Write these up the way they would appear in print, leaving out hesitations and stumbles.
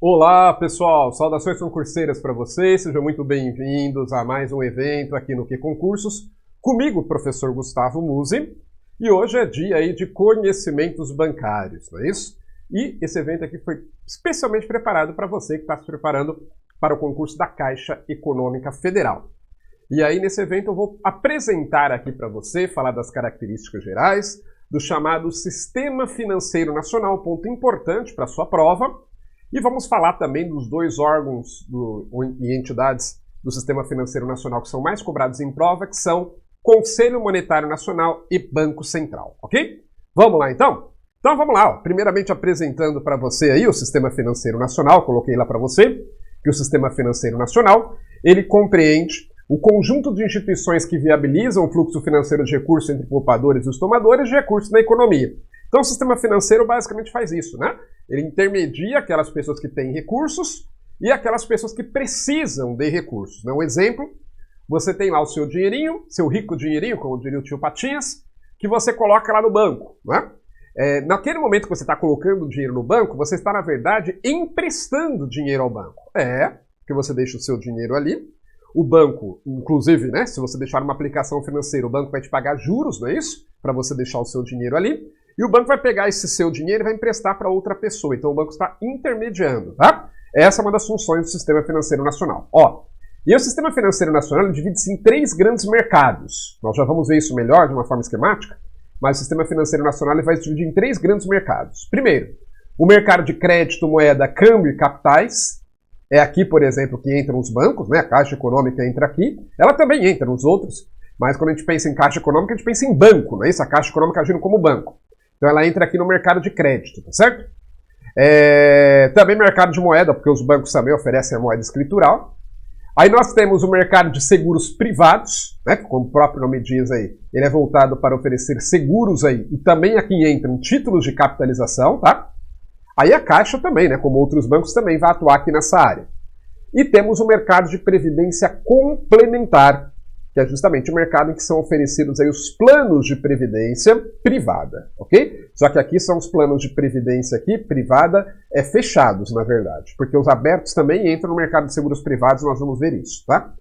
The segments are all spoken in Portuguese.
Olá pessoal, saudações concurseiras para vocês, sejam muito bem-vindos a mais um evento aqui no Que Concursos, comigo, professor Gustavo Musi, e hoje é dia aí de conhecimentos bancários, não é isso? E esse evento aqui foi especialmente preparado para você que está se preparando para o concurso da Caixa Econômica Federal. E aí nesse evento eu vou apresentar aqui para você, falar das características gerais, do chamado Sistema Financeiro Nacional, ponto importante para a sua prova. E vamos falar também dos dois órgãos e entidades do Sistema Financeiro Nacional que são mais cobrados em prova, que são Conselho Monetário Nacional e Banco Central, ok? Vamos lá então? Então vamos lá, ó. Primeiramente apresentando para você aí o Sistema Financeiro Nacional, coloquei lá para você, que o Sistema Financeiro Nacional, ele compreende o conjunto de instituições que viabilizam o fluxo financeiro de recursos entre poupadores e os tomadores de recursos na economia. Então o sistema financeiro basicamente faz isso, né? Ele intermedia aquelas pessoas que têm recursos e aquelas pessoas que precisam de recursos. Um exemplo, você tem lá o seu dinheirinho, seu rico dinheirinho, como diria o tio Patinhas, que você coloca lá no banco, né? Naquele momento que você está colocando dinheiro no banco, você está, na verdade, emprestando dinheiro ao banco. Porque você deixa o seu dinheiro ali. O banco, inclusive, né, se você deixar uma aplicação financeira, o banco vai te pagar juros, não é isso? Para você deixar o seu dinheiro ali. E o banco vai pegar esse seu dinheiro e vai emprestar para outra pessoa. Então o banco está intermediando, tá? Essa é uma das funções do Sistema Financeiro Nacional. E o Sistema Financeiro Nacional divide-se em três grandes mercados. Nós já vamos ver isso melhor de uma forma esquemática, mas o Sistema Financeiro Nacional ele vai se dividir em três grandes mercados. Primeiro, o mercado de crédito, moeda, câmbio e capitais. É aqui, por exemplo, que entram os bancos, né? A Caixa Econômica entra aqui. Ela também entra nos outros, mas quando a gente pensa em Caixa Econômica, a gente pensa em banco, não é isso? A Caixa Econômica agindo como banco. Então ela entra aqui no mercado de crédito, tá certo? Também mercado de moeda, porque os bancos também oferecem a moeda escritural. Aí nós temos o mercado de seguros privados, né? Como o próprio nome diz aí, ele é voltado para oferecer seguros aí, e também aqui entram títulos de capitalização, tá? Aí a Caixa também, né? Como outros bancos também vai atuar aqui nessa área. E temos o mercado de previdência complementar, que é justamente o mercado em que são oferecidos aí os planos de previdência privada, ok? Só que aqui são os planos de previdência aqui, privada, fechados, na verdade, porque os abertos também entram no mercado de seguros privados, nós vamos ver isso, tá?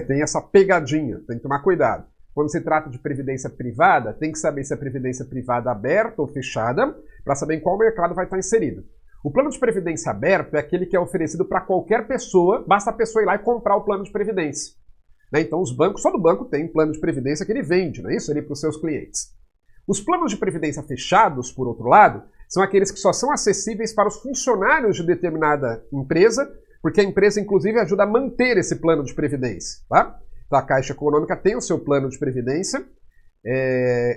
Tem essa pegadinha, tem que tomar cuidado. Quando se trata de previdência privada, tem que saber se é previdência privada aberta ou fechada, para saber em qual mercado vai estar inserido. O plano de previdência aberto é aquele que é oferecido para qualquer pessoa, basta a pessoa ir lá e comprar o plano de previdência. Então os bancos, só do banco tem plano de previdência que ele vende, não é isso? Ali para os seus clientes. Os planos de previdência fechados, por outro lado, são aqueles que só são acessíveis para os funcionários de determinada empresa, porque a empresa, inclusive, ajuda a manter esse plano de previdência, tá? Então a Caixa Econômica tem o seu plano de previdência,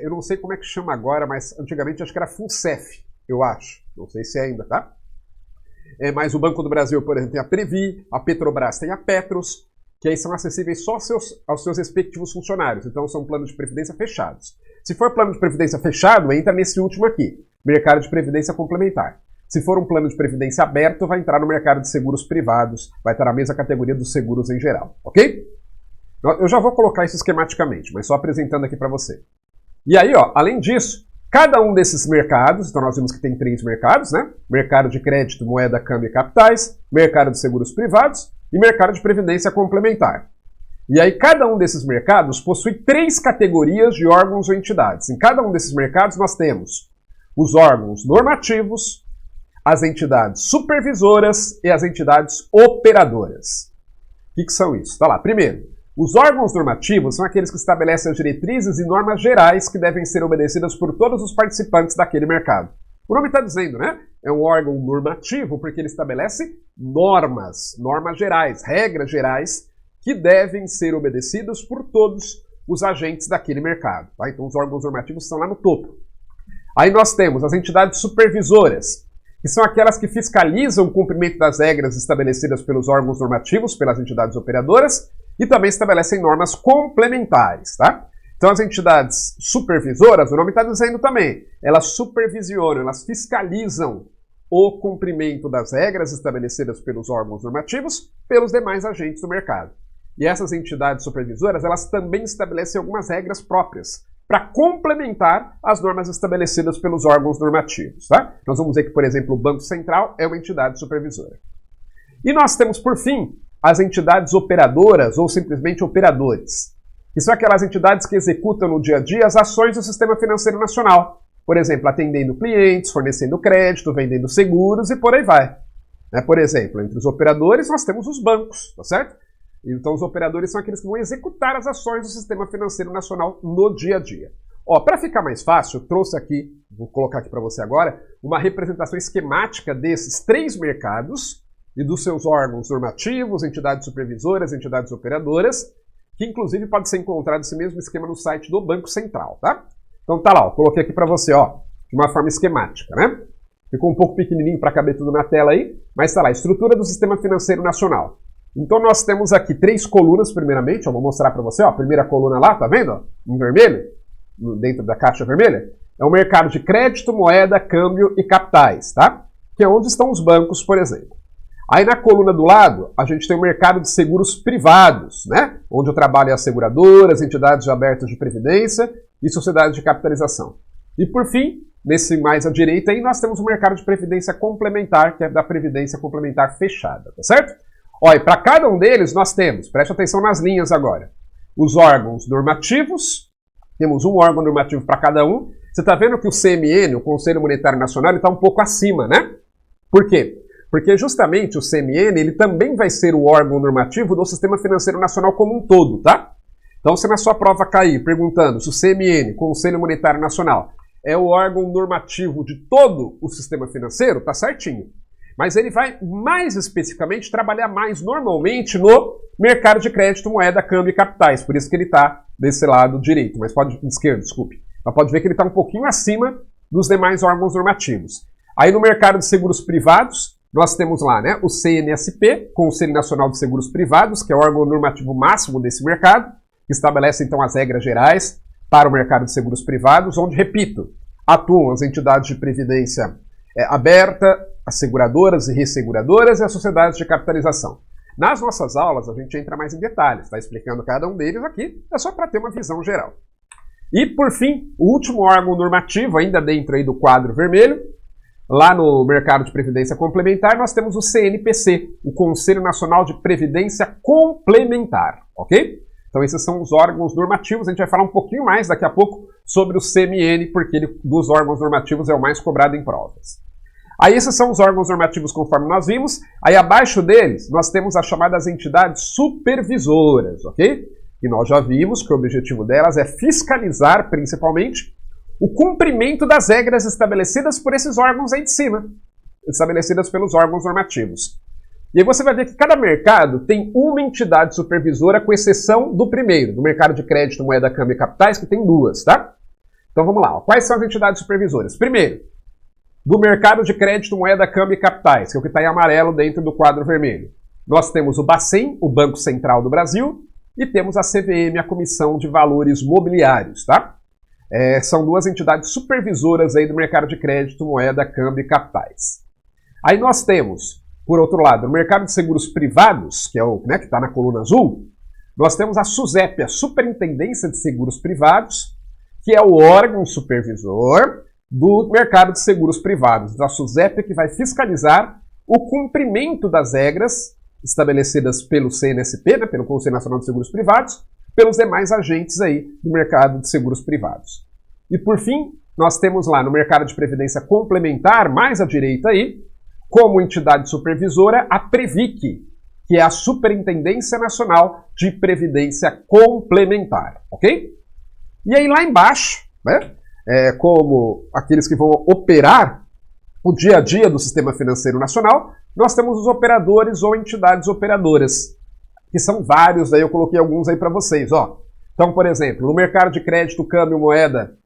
eu não sei como é que chama agora, mas antigamente acho que era FUNCEF, eu acho, não sei se é ainda, tá? Mas o Banco do Brasil, por exemplo, tem a Previ, a Petrobras tem a Petros, que aí são acessíveis só aos seus respectivos funcionários. Então são planos de previdência fechados. Se for plano de previdência fechado, entra nesse último aqui, mercado de previdência complementar. Se for um plano de previdência aberto, vai entrar no mercado de seguros privados, vai estar na mesma categoria dos seguros em geral, ok? Eu já vou colocar isso esquematicamente, mas só apresentando aqui para você. E aí, além disso, cada um desses mercados, então nós vimos que tem três mercados, né? Mercado de crédito, moeda, câmbio e capitais, mercado de seguros privados, e mercado de previdência complementar. E aí cada um desses mercados possui três categorias de órgãos ou entidades. Em cada um desses mercados nós temos os órgãos normativos, as entidades supervisoras e as entidades operadoras. O que são isso? Tá lá. Primeiro, os órgãos normativos são aqueles que estabelecem as diretrizes e normas gerais que devem ser obedecidas por todos os participantes daquele mercado. O nome está dizendo, né? É um órgão normativo porque ele estabelece normas gerais, regras gerais que devem ser obedecidas por todos os agentes daquele mercado. Tá? Então os órgãos normativos estão lá no topo. Aí nós temos as entidades supervisoras, que são aquelas que fiscalizam o cumprimento das regras estabelecidas pelos órgãos normativos, pelas entidades operadoras, e também estabelecem normas complementares, tá? Então as entidades supervisoras, o nome está dizendo também, elas supervisionam, elas fiscalizam o cumprimento das regras estabelecidas pelos órgãos normativos, pelos demais agentes do mercado. E essas entidades supervisoras, elas também estabelecem algumas regras próprias para complementar as normas estabelecidas pelos órgãos normativos. Tá? Nós vamos ver que, por exemplo, o Banco Central é uma entidade supervisora. E nós temos, por fim, as entidades operadoras ou simplesmente operadores, que são aquelas entidades que executam no dia a dia as ações do sistema financeiro nacional. Por exemplo, atendendo clientes, fornecendo crédito, vendendo seguros e por aí vai. Por exemplo, entre os operadores nós temos os bancos, tá certo? Então os operadores são aqueles que vão executar as ações do sistema financeiro nacional no dia a dia. Para ficar mais fácil, eu trouxe aqui, vou colocar aqui para você agora, uma representação esquemática desses três mercados e dos seus órgãos normativos, entidades supervisoras, entidades operadoras, que inclusive pode ser encontrado esse mesmo esquema no site do Banco Central, tá? Então tá lá, coloquei aqui para você, de uma forma esquemática, né? Ficou um pouco pequenininho para caber tudo na tela aí, mas tá lá, estrutura do Sistema Financeiro Nacional. Então nós temos aqui três colunas, primeiramente, vou mostrar para você, a primeira coluna lá, tá vendo? Em vermelho, dentro da caixa vermelha, é o mercado de crédito, moeda, câmbio e capitais, tá? Que é onde estão os bancos, por exemplo. Aí na coluna do lado, a gente tem o mercado de seguros privados, né? Onde eu trabalho as seguradoras, entidades abertas de previdência e sociedades de capitalização. E por fim, nesse mais à direita aí, nós temos o mercado de previdência complementar, que é da previdência complementar fechada, tá certo? E para cada um deles nós temos, preste atenção nas linhas agora, os órgãos normativos, temos um órgão normativo para cada um. Você está vendo que o CMN, o Conselho Monetário Nacional, está um pouco acima, né? Por quê? Porque justamente o CMN, ele também vai ser o órgão normativo do Sistema Financeiro Nacional como um todo, tá? Então, se na sua prova cair perguntando se o CMN, Conselho Monetário Nacional, é o órgão normativo de todo o sistema financeiro, tá certinho. Mas ele vai, mais especificamente, trabalhar mais normalmente no mercado de crédito, moeda, câmbio e capitais. Por isso que ele está desse lado direito, mas esquerdo, desculpe. Mas pode ver que ele está um pouquinho acima dos demais órgãos normativos. Aí no mercado de seguros privados, nós temos lá, né, o CNSP, Conselho Nacional de Seguros Privados, que é o órgão normativo máximo desse mercado, que estabelece então as regras gerais para o mercado de seguros privados, onde, repito, atuam as entidades de previdência aberta, as seguradoras e resseguradoras e as sociedades de capitalização. Nas nossas aulas a gente entra mais em detalhes, está explicando cada um deles aqui, é só para ter uma visão geral. E por fim, o último órgão normativo, ainda dentro aí do quadro vermelho, lá no mercado de previdência complementar, nós temos o CNPC, o Conselho Nacional de Previdência Complementar, ok? Então esses são os órgãos normativos, a gente vai falar um pouquinho mais daqui a pouco sobre o CMN, porque ele, dos órgãos normativos, é o mais cobrado em provas. Aí esses são os órgãos normativos conforme nós vimos, aí abaixo deles nós temos as chamadas entidades supervisoras, ok? E nós já vimos que o objetivo delas é fiscalizar, principalmente, o cumprimento das regras estabelecidas por esses órgãos aí de cima, estabelecidas pelos órgãos normativos. E aí você vai ver que cada mercado tem uma entidade supervisora, com exceção do primeiro, do mercado de crédito, moeda, câmbio e capitais, que tem duas, tá? Então vamos lá, quais são as entidades supervisoras? Primeiro, do mercado de crédito, moeda, câmbio e capitais, que é o que está em amarelo dentro do quadro vermelho. Nós temos o Bacen, o Banco Central do Brasil, e temos a CVM, a Comissão de Valores Mobiliários, tá? São duas entidades supervisoras aí do mercado de crédito, moeda, câmbio e capitais. Aí nós temos, por outro lado, no mercado de seguros privados, que é o, né, que está na coluna azul, nós temos a SUSEP, a Superintendência de Seguros Privados, que é o órgão supervisor do mercado de seguros privados. A SUSEP que vai fiscalizar o cumprimento das regras estabelecidas pelo CNSP, né, pelo Conselho Nacional de Seguros Privados, pelos demais agentes aí do mercado de seguros privados. E por fim, nós temos lá no mercado de previdência complementar, mais à direita aí, como entidade supervisora, a Previc, que é a Superintendência Nacional de Previdência Complementar, ok? E aí lá embaixo, né, como aqueles que vão operar o dia a dia do Sistema Financeiro Nacional, nós temos os operadores ou entidades operadoras, que são vários, aí eu coloquei alguns aí para vocês, ó. Então, por exemplo, no mercado de crédito, câmbio, moeda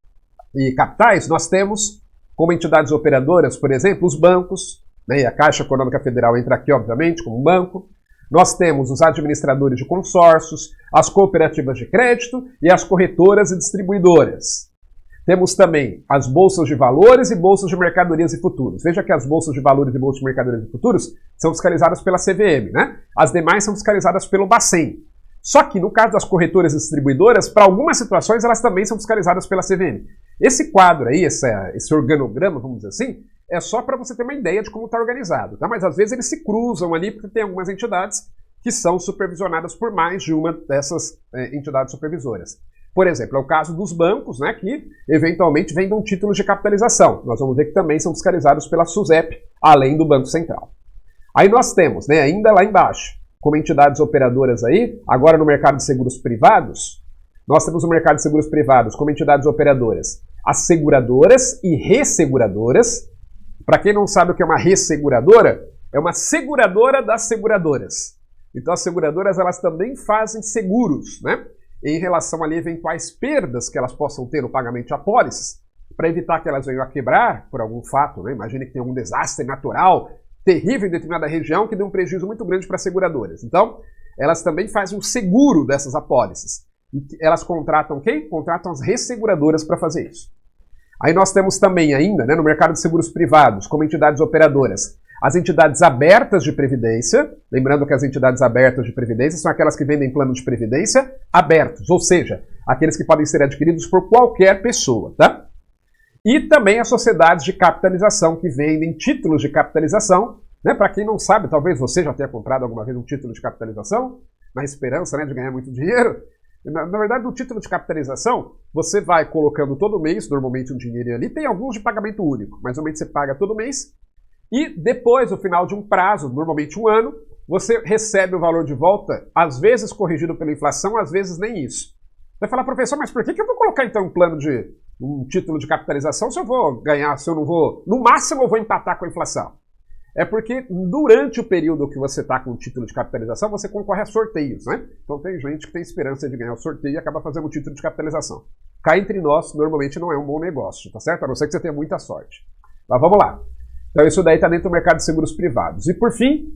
e capitais, nós temos como entidades operadoras, por exemplo, os bancos, né, e a Caixa Econômica Federal entra aqui, obviamente, como banco. Nós temos os administradores de consórcios, as cooperativas de crédito e as corretoras e distribuidoras. Temos também as bolsas de valores e bolsas de mercadorias e futuros. Veja que as bolsas de valores e bolsas de mercadorias e futuros são fiscalizadas pela CVM, né? As demais são fiscalizadas pelo Bacen. Só que no caso das corretoras e distribuidoras, para algumas situações elas também são fiscalizadas pela CVM. Esse quadro aí, esse organograma, vamos dizer assim, é só para você ter uma ideia de como está organizado, tá? Mas às vezes eles se cruzam ali porque tem algumas entidades que são supervisionadas por mais de uma dessas entidades supervisoras. Por exemplo, é o caso dos bancos, né, que eventualmente vendam títulos de capitalização. Nós vamos ver que também são fiscalizados pela SUSEP, além do Banco Central. Aí nós temos, né, ainda lá embaixo, como entidades operadoras aí, agora no mercado de seguros privados, nós temos no mercado de seguros privados como entidades operadoras as seguradoras e resseguradoras. Para quem não sabe o que é uma resseguradora, é uma seguradora das seguradoras. Então as seguradoras elas também fazem seguros, né, em relação a eventuais perdas que elas possam ter no pagamento de apólices, para evitar que elas venham a quebrar por algum fato, né? Imagine que tem algum desastre natural terrível em determinada região que dê um prejuízo muito grande para as seguradoras. Então, elas também fazem um seguro dessas apólices. E elas contratam quem? Contratam as resseguradoras para fazer isso. Aí nós temos também ainda, né, no mercado de seguros privados, como entidades operadoras, as entidades abertas de previdência. Lembrando que as entidades abertas de previdência são aquelas que vendem plano de previdência abertos, ou seja, aqueles que podem ser adquiridos por qualquer pessoa, tá? E também as sociedades de capitalização que vendem títulos de capitalização, né? Para quem não sabe, talvez você já tenha comprado alguma vez um título de capitalização, na esperança, né, de ganhar muito dinheiro. Na verdade, no título de capitalização, você vai colocando todo mês, normalmente um dinheiro ali, tem alguns de pagamento único, mas normalmente você paga todo mês, e depois, no final de um prazo, normalmente um ano, você recebe o valor de volta, às vezes corrigido pela inflação, às vezes nem isso. Vai falar, professor, mas por que eu vou colocar então um título de capitalização se eu vou ganhar, se eu não vou... No máximo eu vou empatar com a inflação. É porque durante o período que você está com o título de capitalização, você concorre a sorteios, né? Então tem gente que tem esperança de ganhar o sorteio e acaba fazendo o título de capitalização. Cá entre nós, normalmente não é um bom negócio, tá certo? A não ser que você tenha muita sorte. Mas vamos lá. Então isso daí está dentro do mercado de seguros privados. E por fim,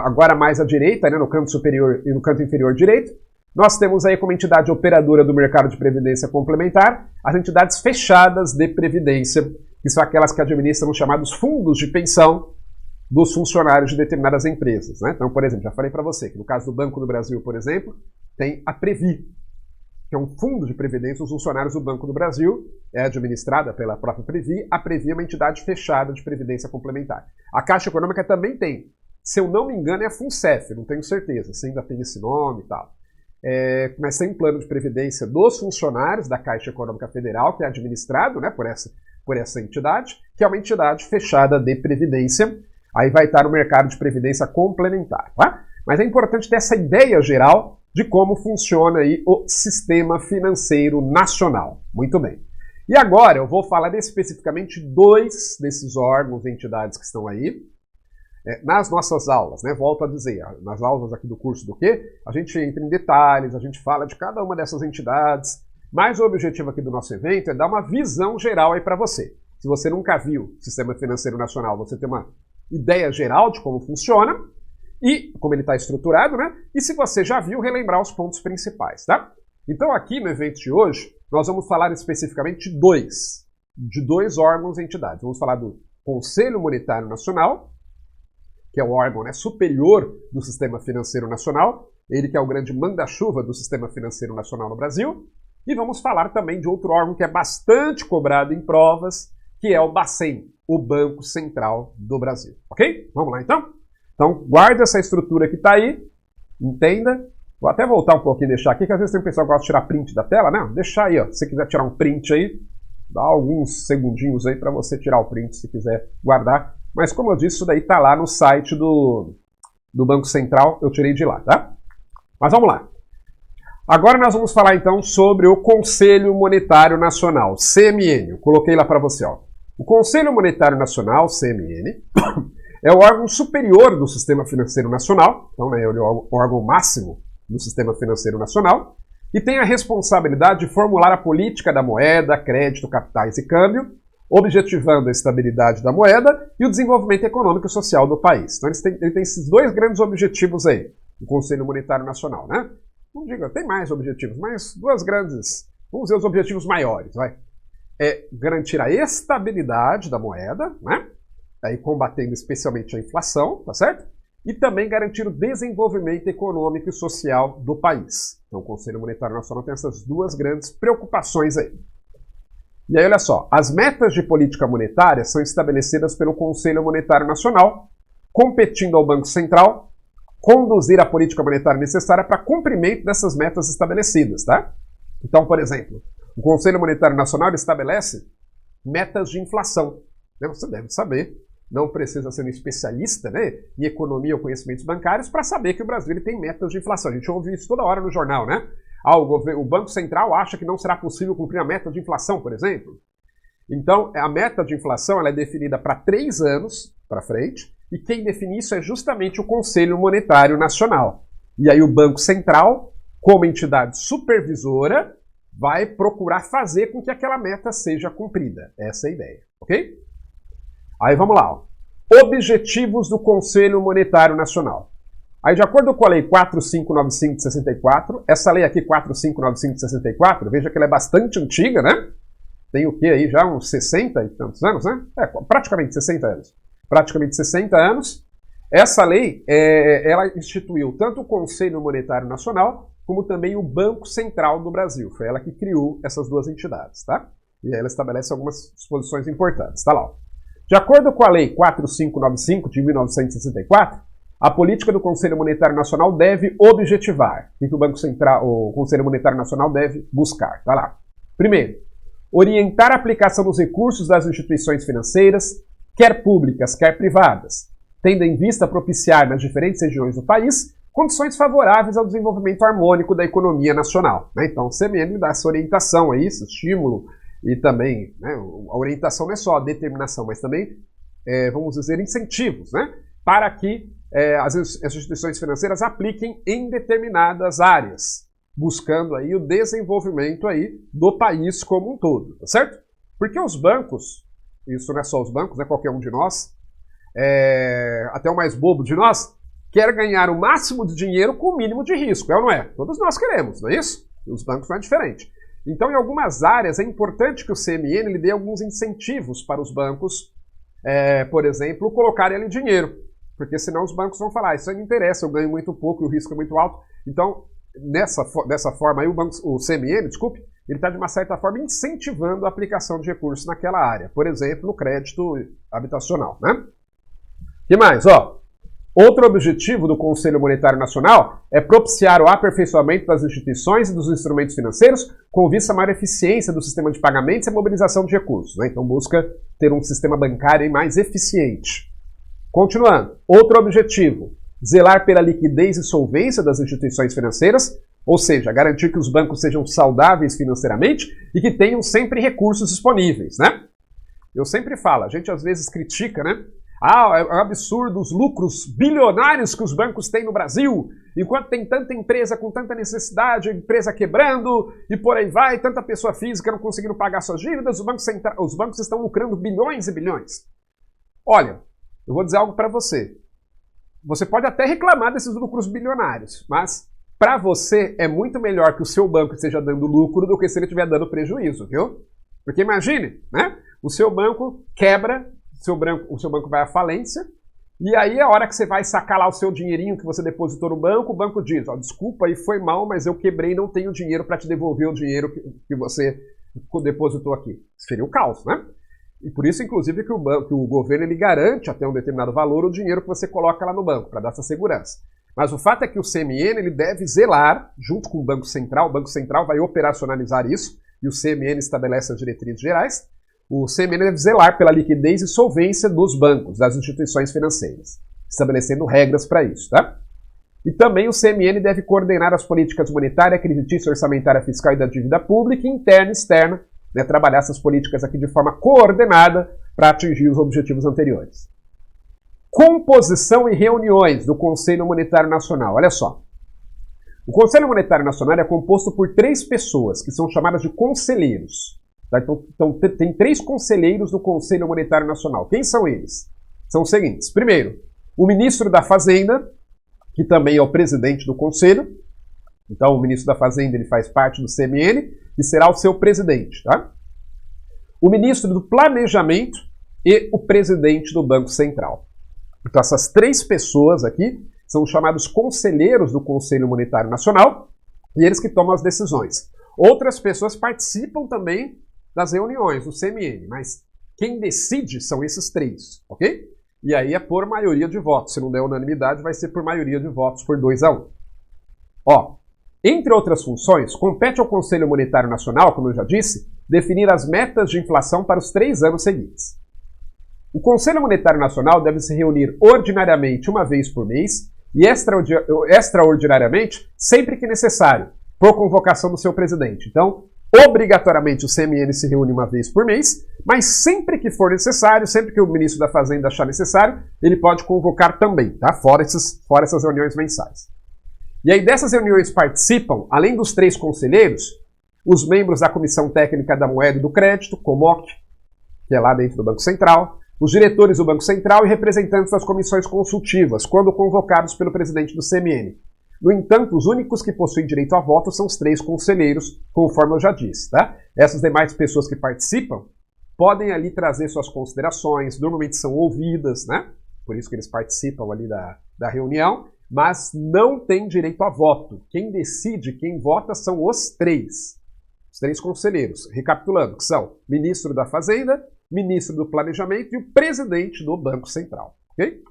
agora mais à direita, né, no canto superior e no canto inferior direito, nós temos aí como entidade operadora do mercado de previdência complementar as entidades fechadas de previdência, que são aquelas que administram os chamados fundos de pensão dos funcionários de determinadas empresas, né? Então, por exemplo, já falei para você que no caso do Banco do Brasil, por exemplo, tem a Previ, que é um fundo de previdência dos funcionários do Banco do Brasil, é administrada pela própria Previ. A Previ é uma entidade fechada de previdência complementar. A Caixa Econômica também tem. Se eu não me engano, é a FUNCEF, não tenho certeza, se ainda tem esse nome e tal. Mas tem um plano de previdência dos funcionários da Caixa Econômica Federal, que é administrado, né, por essa entidade, que é uma entidade fechada de previdência. Aí vai estar no mercado de previdência complementar, tá? Mas é importante ter essa ideia geral de como funciona aí o sistema financeiro nacional. Muito bem. E agora eu vou falar especificamente dois desses órgãos e entidades que estão aí nas nossas aulas, né? Volto a dizer, nas aulas aqui do curso do quê? A gente entra em detalhes, a gente fala de cada uma dessas entidades, mas o objetivo aqui do nosso evento é dar uma visão geral aí para você. Se você nunca viu o Sistema Financeiro Nacional, você tem uma ideia geral de como funciona e como ele está estruturado, né? E se você já viu, relembrar os pontos principais, tá? Então aqui no evento de hoje, nós vamos falar especificamente de dois órgãos e entidades. Vamos falar do Conselho Monetário Nacional, que é o órgão, né, superior do Sistema Financeiro Nacional, ele que é o grande manda-chuva do Sistema Financeiro Nacional no Brasil, e vamos falar também de outro órgão que é bastante cobrado em provas, que é o Bacen, o Banco Central do Brasil. Ok? Vamos lá então? Então guarde essa estrutura que está aí, entenda. Vou até voltar um pouquinho e deixar aqui, que às vezes tem pessoal que gosta de tirar print da tela, né? Deixa aí, ó. Se você quiser tirar um print aí, dá alguns segundinhos aí para você tirar o print se quiser guardar. Mas como eu disse, isso daí está lá no site do Banco Central, eu tirei de lá, tá? Mas vamos lá. Agora nós vamos falar então sobre o Conselho Monetário Nacional, CMN. Eu coloquei lá para você, ó. O Conselho Monetário Nacional, CMN, é o órgão superior do Sistema Financeiro Nacional, então né, ele é o órgão máximo do Sistema Financeiro Nacional, e tem a responsabilidade de formular a política da moeda, crédito, capitais e câmbio, objetivando a estabilidade da moeda e o desenvolvimento econômico e social do país. Então ele tem esses dois grandes objetivos aí, o Conselho Monetário Nacional, né? Não digo, tem mais objetivos, mas duas grandes, vamos dizer os objetivos maiores, vai. É garantir a estabilidade da moeda, né? Aí combatendo especialmente a inflação, tá certo? e também garantir o desenvolvimento econômico e social do país. Então o Conselho Monetário Nacional tem essas duas grandes preocupações aí. E aí, olha só, as metas de política monetária são estabelecidas pelo Conselho Monetário Nacional, competindo ao Banco Central conduzir a política monetária necessária para cumprimento dessas metas estabelecidas, tá? Então, por exemplo, o Conselho Monetário Nacional estabelece metas de inflação. Você deve saber, não precisa ser um especialista, né, em economia ou conhecimentos bancários para saber que o Brasil ele tem metas de inflação. A gente ouve isso toda hora no jornal, né? O Banco Central acha que não será possível cumprir a meta de inflação, por exemplo. Então, a meta de inflação ela é definida para 3 anos para frente, e quem define isso é justamente o Conselho Monetário Nacional. E aí o Banco Central, como entidade supervisora, vai procurar fazer com que aquela meta seja cumprida. Essa é a ideia, ok? Aí vamos lá. Ó. Objetivos do Conselho Monetário Nacional. Aí, de acordo com a Lei 4595 de 64, essa lei aqui, 4595 de 64, veja que ela é bastante antiga, né? Tem o quê aí? Já uns 60 e tantos anos, né? Praticamente 60 anos. Praticamente 60 anos. Essa lei, ela instituiu tanto o Conselho Monetário Nacional, como também o Banco Central do Brasil. Foi ela que criou essas duas entidades, tá? E aí ela estabelece algumas disposições importantes, tá lá. Ó. De acordo com a Lei 4595 de 1964, a política do Conselho Monetário Nacional deve objetivar. O que o Banco Central, o Conselho Monetário Nacional deve buscar? Tá lá. Primeiro, orientar a aplicação dos recursos das instituições financeiras, quer públicas, quer privadas, tendo em vista propiciar nas diferentes regiões do país condições favoráveis ao desenvolvimento harmônico da economia nacional. Né? Então, o CMN dá essa orientação aí, esse estímulo, e também, né, a orientação não é só a determinação, mas também, vamos dizer, incentivos, né, para que as instituições financeiras apliquem em determinadas áreas, buscando aí o desenvolvimento aí do país como um todo, tá certo? Porque os bancos, isso não é só os bancos, né, qualquer um de nós, até o mais bobo de nós, quer ganhar o máximo de dinheiro com o mínimo de risco, é ou não é? Todos nós queremos, não é isso? E os bancos não é diferente. Então, em algumas áreas, é importante que o CMN ele dê alguns incentivos para os bancos, por exemplo, colocarem ali dinheiro. Porque senão os bancos vão falar, isso aí não interessa, eu ganho muito pouco e o risco é muito alto. Então, dessa forma aí, o CMN, desculpe, ele está de uma certa forma incentivando a aplicação de recursos naquela área. Por exemplo, no crédito habitacional, né? O que mais? Ó, outro objetivo do Conselho Monetário Nacional é propiciar o aperfeiçoamento das instituições e dos instrumentos financeiros com vista a maior eficiência do sistema de pagamentos e mobilização de recursos. Né? Então busca ter um sistema bancário mais eficiente. Continuando, outro objetivo, zelar pela liquidez e solvência das instituições financeiras, ou seja, garantir que os bancos sejam saudáveis financeiramente e que tenham sempre recursos disponíveis, né? Eu sempre falo, a gente às vezes critica, né? É um absurdo os lucros bilionários que os bancos têm no Brasil, enquanto tem tanta empresa com tanta necessidade, empresa quebrando e por aí vai, tanta pessoa física não conseguindo pagar suas dívidas, os bancos estão lucrando bilhões e bilhões. Olha, eu vou dizer algo para você. Você pode até reclamar desses lucros bilionários, mas para você é muito melhor que o seu banco esteja dando lucro do que se ele estiver dando prejuízo, viu? Porque imagine, né? O seu banco quebra, o seu banco vai à falência, e aí a hora que você vai sacar lá o seu dinheirinho que você depositou no banco, o banco diz, ó, desculpa aí, foi mal, mas eu quebrei e não tenho dinheiro para te devolver o dinheiro que você depositou aqui. Seria o caos, né? E por isso, inclusive, que o governo ele garante até um determinado valor o dinheiro que você coloca lá no banco, para dar essa segurança. Mas o fato é que o CMN ele deve zelar, junto com o Banco Central vai operacionalizar isso, e o CMN estabelece as diretrizes gerais, o CMN deve zelar pela liquidez e solvência dos bancos, das instituições financeiras, estabelecendo regras para isso, tá? E também o CMN deve coordenar as políticas monetária, creditícia, orçamentária, fiscal e da dívida pública, interna e externa, né, trabalhar essas políticas aqui de forma coordenada para atingir os objetivos anteriores. Composição e reuniões do Conselho Monetário Nacional. Olha só. O Conselho Monetário Nacional é composto por 3 pessoas, que são chamadas de conselheiros. Tá? Então, tem 3 conselheiros do Conselho Monetário Nacional. Quem são eles? São os seguintes. Primeiro, o ministro da Fazenda, que também é o presidente do Conselho. Então, o ministro da Fazenda ele faz parte do CMN e será o seu presidente. Tá? O ministro do Planejamento e o presidente do Banco Central. Então essas três pessoas aqui são chamados conselheiros do Conselho Monetário Nacional e eles que tomam as decisões. Outras pessoas participam também das reuniões do CMN, mas quem decide são esses três, ok? E aí é por maioria de votos. Se não der unanimidade, vai ser por maioria de votos, por 2-1. Ó, entre outras funções, compete ao Conselho Monetário Nacional, como eu já disse, definir as metas de inflação para os 3 anos seguintes. O Conselho Monetário Nacional deve se reunir ordinariamente uma vez por mês e extraordinariamente sempre que necessário, por convocação do seu presidente. Então, obrigatoriamente o CMN se reúne uma vez por mês, mas sempre que for necessário, sempre que o ministro da Fazenda achar necessário, ele pode convocar também, tá? Fora essas reuniões mensais. E aí dessas reuniões participam, além dos 3 conselheiros, os membros da Comissão Técnica da Moeda e do Crédito, COMOC, que é lá dentro do Banco Central, os diretores do Banco Central e representantes das comissões consultivas, quando convocados pelo presidente do CMN. No entanto, os únicos que possuem direito a voto são os 3 conselheiros, conforme eu já disse, tá? Essas demais pessoas que participam podem ali trazer suas considerações, normalmente são ouvidas, né? Por isso que eles participam ali da reunião, mas não têm direito a voto. Quem decide, quem vota são os 3 conselheiros, recapitulando, que são ministro da Fazenda, ministro do Planejamento e o presidente do Banco Central, ok?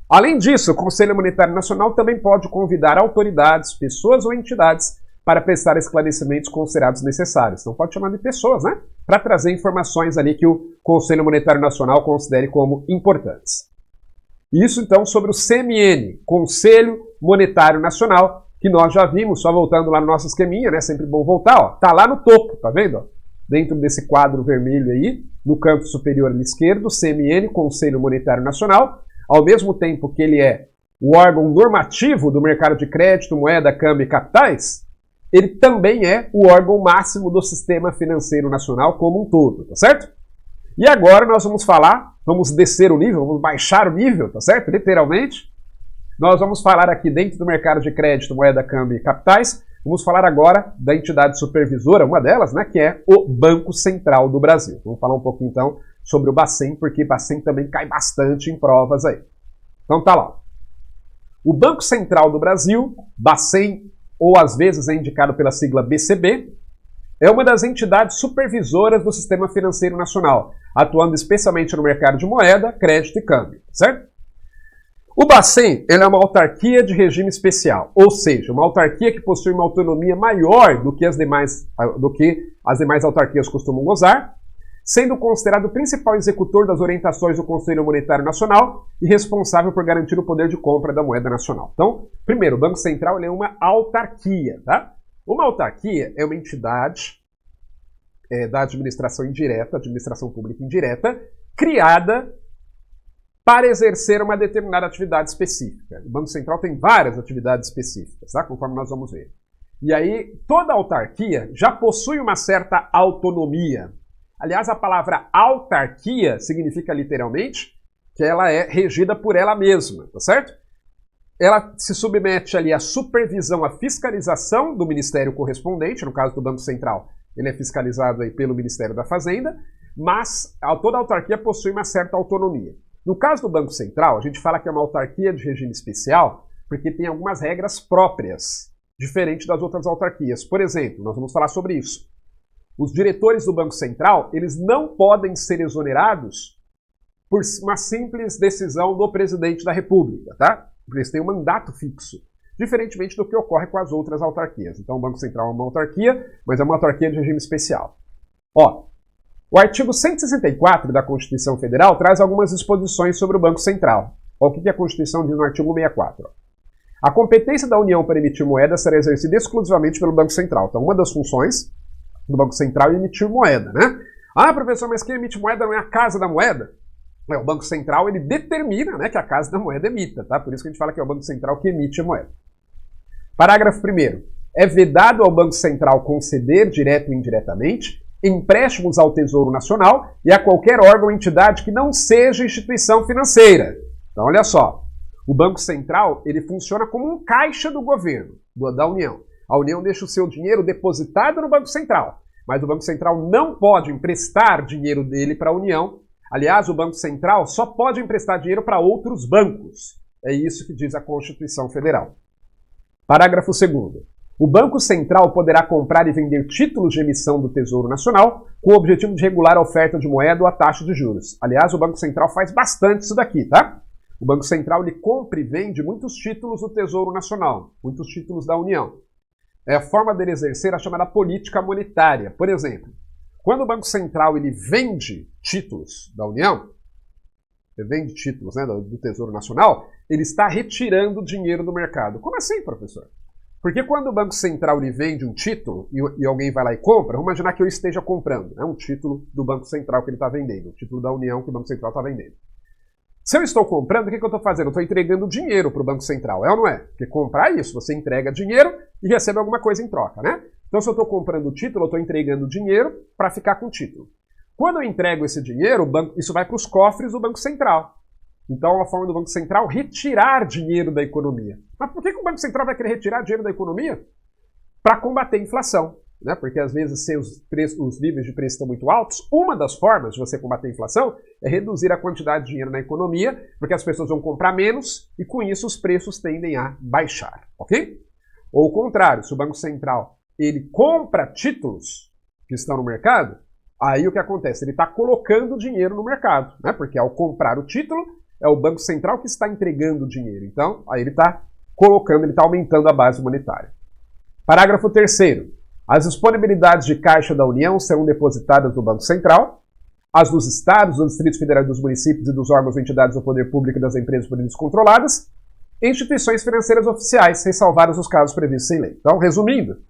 Além disso, o Conselho Monetário Nacional também pode convidar autoridades, pessoas ou entidades para prestar esclarecimentos considerados necessários. Então pode chamar de pessoas, né? Para trazer informações ali que o Conselho Monetário Nacional considere como importantes. Isso então sobre o CMN, Conselho Monetário Nacional, que nós já vimos, só voltando lá no nosso esqueminha, né? Sempre bom voltar, ó. Tá lá no topo, tá vendo? Ó? Dentro desse quadro vermelho aí, no canto superior esquerdo, CMN, Conselho Monetário Nacional, ao mesmo tempo que ele é o órgão normativo do mercado de crédito, moeda, câmbio e capitais, ele também é o órgão máximo do sistema financeiro nacional como um todo, tá certo? E agora nós vamos falar, vamos descer o nível, vamos baixar o nível, tá certo? Literalmente. Nós vamos falar aqui dentro do mercado de crédito, moeda, câmbio e capitais, vamos falar agora da entidade supervisora, uma delas, né, que é o Banco Central do Brasil. Vamos falar um pouquinho então sobre o Bacen, porque Bacen também cai bastante em provas aí. Então tá lá. O Banco Central do Brasil, Bacen, ou às vezes é indicado pela sigla BCB, é uma das entidades supervisoras do sistema financeiro nacional, atuando especialmente no mercado de moeda, crédito e câmbio, certo? O Bacen ele é uma autarquia de regime especial, ou seja, uma autarquia que possui uma autonomia maior do que as demais autarquias costumam gozar, sendo considerado o principal executor das orientações do Conselho Monetário Nacional e responsável por garantir o poder de compra da moeda nacional. Então, primeiro, o Banco Central ele é uma autarquia, tá? Uma autarquia é uma entidade da administração indireta, administração pública indireta, criada para exercer uma determinada atividade específica. O Banco Central tem várias atividades específicas, tá? Conforme nós vamos ver. E aí, toda autarquia já possui uma certa autonomia. Aliás, a palavra autarquia significa literalmente que ela é regida por ela mesma, tá certo? Ela se submete ali à supervisão, à fiscalização do ministério correspondente, no caso do Banco Central, ele é fiscalizado aí pelo Ministério da Fazenda, mas toda autarquia possui uma certa autonomia. No caso do Banco Central, a gente fala que é uma autarquia de regime especial porque tem algumas regras próprias, diferente das outras autarquias. Por exemplo, nós vamos falar sobre isso. Os diretores do Banco Central, eles não podem ser exonerados por uma simples decisão do presidente da República, tá? Porque eles têm um mandato fixo, diferentemente do que ocorre com as outras autarquias. Então, o Banco Central é uma autarquia, mas é uma autarquia de regime especial. Ó, o artigo 164 da Constituição Federal traz algumas disposições sobre o Banco Central. Ó, o que a Constituição diz no artigo 64? Ó. A competência da União para emitir moeda será exercida exclusivamente pelo Banco Central. Então, uma das funções do Banco Central é emitir moeda, né? Ah, professor, mas quem emite moeda não é a Casa da Moeda? O Banco Central, ele determina, né, que a Casa da Moeda emita, tá? Por isso que a gente fala que é o Banco Central que emite a moeda. Parágrafo 1º. É vedado ao Banco Central conceder, direto ou indiretamente, empréstimos ao Tesouro Nacional e a qualquer órgão ou entidade que não seja instituição financeira. Então, olha só. O Banco Central, ele funciona como um caixa do governo, da União. A União deixa o seu dinheiro depositado no Banco Central, mas o Banco Central não pode emprestar dinheiro dele para a União, Aliás, o Banco Central só pode emprestar dinheiro para outros bancos. É isso que diz a Constituição Federal. Parágrafo 2º. O Banco Central poderá comprar e vender títulos de emissão do Tesouro Nacional com o objetivo de regular a oferta de moeda ou a taxa de juros. Aliás, o Banco Central faz bastante isso daqui, tá? O Banco Central ele compra e vende muitos títulos do Tesouro Nacional, muitos títulos da União. É a forma dele exercer a chamada política monetária. Por exemplo, quando o Banco Central ele vende títulos da União, ele vende títulos, né, do Tesouro Nacional, ele está retirando dinheiro do mercado. Como assim, professor? Porque quando o Banco Central ele vende um título e alguém vai lá e compra, vamos imaginar que eu esteja comprando, um título do Banco Central que ele está vendendo, um título da União que o Banco Central está vendendo. Se eu estou comprando, o que eu estou fazendo? Eu estou entregando dinheiro para o Banco Central, é ou não é? Porque comprar é isso, você entrega dinheiro e recebe alguma coisa em troca, né? Então se eu estou comprando o título, eu estou entregando dinheiro para ficar com o título. Quando eu entrego esse dinheiro, isso vai para os cofres do Banco Central. Então é uma forma do Banco Central retirar dinheiro da economia. Mas por que o Banco Central vai querer retirar dinheiro da economia? Para combater a inflação. Né? Porque às vezes se os níveis de preço estão muito altos, uma das formas de você combater a inflação é reduzir a quantidade de dinheiro na economia, porque as pessoas vão comprar menos e com isso os preços tendem a baixar, ok? Ou o contrário, se o Banco Central ele compra títulos que estão no mercado, aí o que acontece? Ele está colocando dinheiro no mercado, né? Porque ao comprar o título, é o Banco Central que está entregando o dinheiro. Então, aí ele está colocando, ele está aumentando a base monetária. Parágrafo 3º. As disponibilidades de caixa da União serão depositadas no Banco Central. As dos estados, dos distritos federais, dos municípios e dos órgãos ou entidades do poder público e das empresas por eles controladas, instituições financeiras oficiais, ressalvados os casos previstos em lei. Então, resumindo,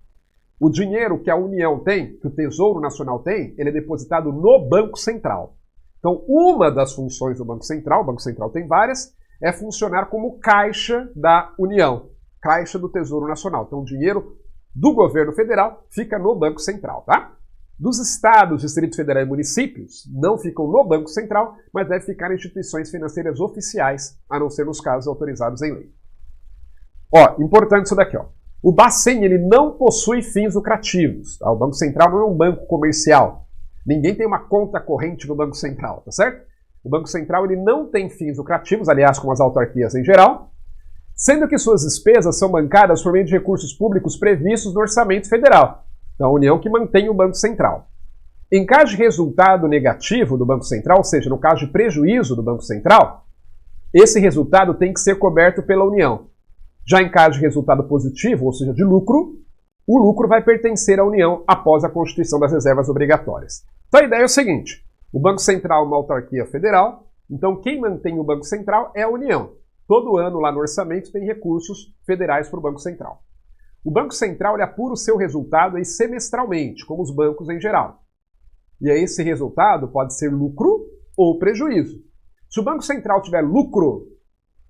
o dinheiro que a União tem, que o Tesouro Nacional tem, ele é depositado no Banco Central. Então, uma das funções do Banco Central, o Banco Central tem várias, é funcionar como caixa da União, caixa do Tesouro Nacional. Então, o dinheiro do governo federal fica no Banco Central, tá? Dos estados, Distrito Federal e municípios, não ficam no Banco Central, mas devem ficar em instituições financeiras oficiais, a não ser nos casos autorizados em lei. Ó, importante isso daqui, ó. O Bacen, ele não possui fins lucrativos, tá? O Banco Central não é um banco comercial. Ninguém tem uma conta corrente no Banco Central, tá certo? O Banco Central ele não tem fins lucrativos, aliás, como as autarquias em geral, sendo que suas despesas são bancadas por meio de recursos públicos previstos no orçamento federal. Então, a União que mantém o Banco Central. Em caso de resultado negativo do Banco Central, ou seja, no caso de prejuízo do Banco Central, esse resultado tem que ser coberto pela União. Já em caso de resultado positivo, ou seja, de lucro, o lucro vai pertencer à União após a constituição das reservas obrigatórias. Então a ideia é o seguinte, o Banco Central é uma autarquia federal, então quem mantém o Banco Central é a União. Todo ano lá no orçamento tem recursos federais para o Banco Central. O Banco Central ele apura o seu resultado aí semestralmente, como os bancos em geral. E aí esse resultado pode ser lucro ou prejuízo. Se o Banco Central tiver lucro,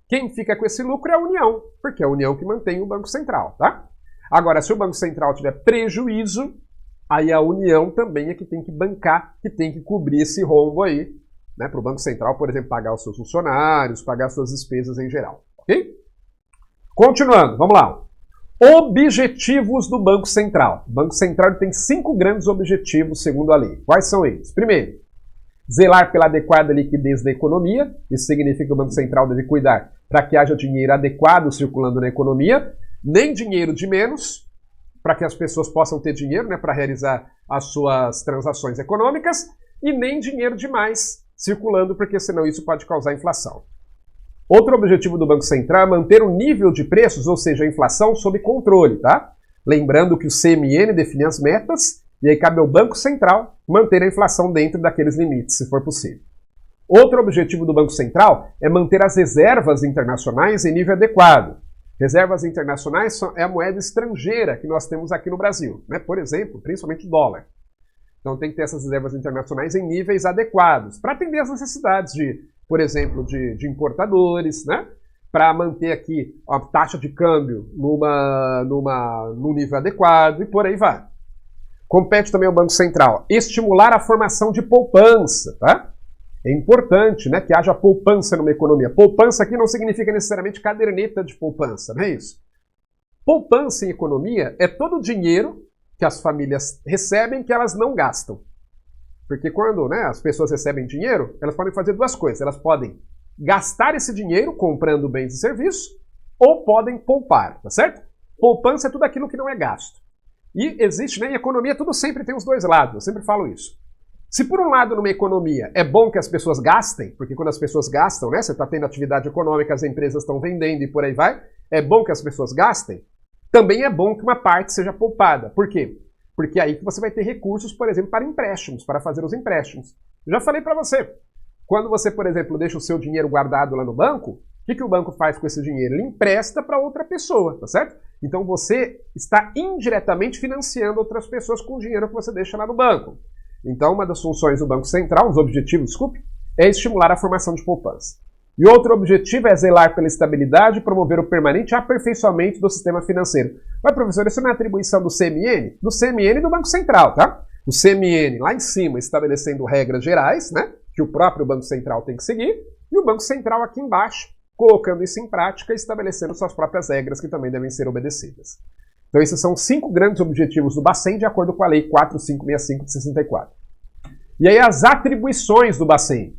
quem fica com esse lucro é a União, porque é a União que mantém o Banco Central, tá? Agora, se o Banco Central tiver prejuízo, aí a União também é que tem que bancar, que tem que cobrir esse rombo aí, né? Para o Banco Central, por exemplo, pagar os seus funcionários, pagar suas despesas em geral, ok? Continuando, vamos lá. Objetivos do Banco Central. O Banco Central tem 5 grandes objetivos, segundo a lei. Quais são eles? Primeiro, zelar pela adequada liquidez da economia. Isso significa que o Banco Central deve cuidar para que haja dinheiro adequado circulando na economia, nem dinheiro de menos, para que as pessoas possam ter dinheiro, né, para realizar as suas transações econômicas, e nem dinheiro de mais circulando, porque senão isso pode causar inflação. Outro objetivo do Banco Central é manter o nível de preços, ou seja, a inflação, sob controle, tá? Lembrando que o CMN define as metas, e aí cabe ao Banco Central manter a inflação dentro daqueles limites, se for possível. Outro objetivo do Banco Central é manter as reservas internacionais em nível adequado. Reservas internacionais é a moeda estrangeira que nós temos aqui no Brasil, né? Por exemplo, principalmente o dólar. Então tem que ter essas reservas internacionais em níveis adequados, para atender às necessidades por exemplo, de importadores, né? Para manter aqui a taxa de câmbio num nível adequado e por aí vai. Compete também ao Banco Central estimular a formação de poupança, tá? É importante, né, que haja poupança numa economia. Poupança aqui não significa necessariamente caderneta de poupança, não é isso? Poupança em economia é todo o dinheiro que as famílias recebem que elas não gastam. Porque quando, né, as pessoas recebem dinheiro, elas podem fazer duas coisas. Elas podem gastar esse dinheiro comprando bens e serviços ou podem poupar, tá certo? Poupança é tudo aquilo que não é gasto. E existe, né, em economia tudo sempre tem os dois lados, eu sempre falo isso. Se por um lado numa economia é bom que as pessoas gastem, porque quando as pessoas gastam, né, você está tendo atividade econômica, as empresas estão vendendo e por aí vai, é bom que as pessoas gastem, também é bom que uma parte seja poupada. Por quê? Porque é aí que você vai ter recursos, por exemplo, para empréstimos, para fazer os empréstimos. Eu já falei para você, quando você, por exemplo, deixa o seu dinheiro guardado lá no banco, o que o banco faz com esse dinheiro? Ele empresta para outra pessoa, tá certo? Então você está indiretamente financiando outras pessoas com o dinheiro que você deixa lá no banco. Então uma das funções do Banco Central, os objetivos, desculpe, é estimular a formação de poupança. E outro objetivo é zelar pela estabilidade e promover o permanente aperfeiçoamento do sistema financeiro. Mas, professor, isso não é atribuição do CMN? Do CMN e do Banco Central, tá? O CMN lá em cima estabelecendo regras gerais, né, que o próprio Banco Central tem que seguir, e o Banco Central aqui embaixo colocando isso em prática e estabelecendo suas próprias regras que também devem ser obedecidas. Então esses são 5 grandes objetivos do Bacen de acordo com a Lei 4565 de 64. E aí as atribuições do Bacen.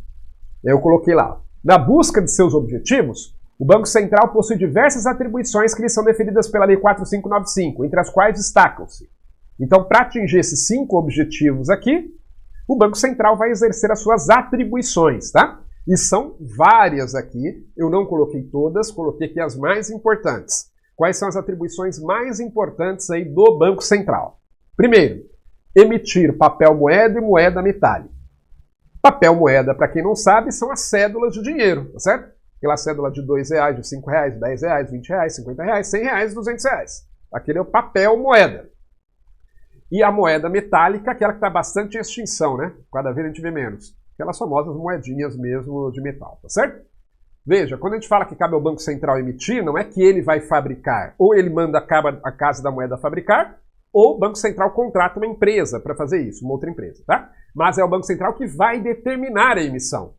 Eu coloquei lá. Na busca de seus objetivos, o Banco Central possui diversas atribuições que lhe são definidas pela Lei 4595, entre as quais destacam-se. Então, para atingir esses 5 objetivos aqui, o Banco Central vai exercer as suas atribuições, tá? E são várias aqui, eu não coloquei todas, coloquei aqui as mais importantes. Quais são as atribuições mais importantes aí do Banco Central? Primeiro, emitir papel moeda e moeda metálica. Papel moeda, para quem não sabe, são as cédulas de dinheiro, tá certo? Aquela cédula de R$2, de R$5, de R$10, R$20, R$50, R$100, R$200. Aquele é o papel moeda. E a moeda metálica, aquela que está bastante em extinção, né? Cada vez a gente vê menos. Aquelas famosas moedinhas mesmo de metal, tá certo? Veja, quando a gente fala que cabe ao Banco Central emitir, não é que ele vai fabricar, ou ele manda a Casa da Moeda fabricar, ou o Banco Central contrata uma empresa para fazer isso, uma outra empresa, tá? Mas é o Banco Central que vai determinar a emissão.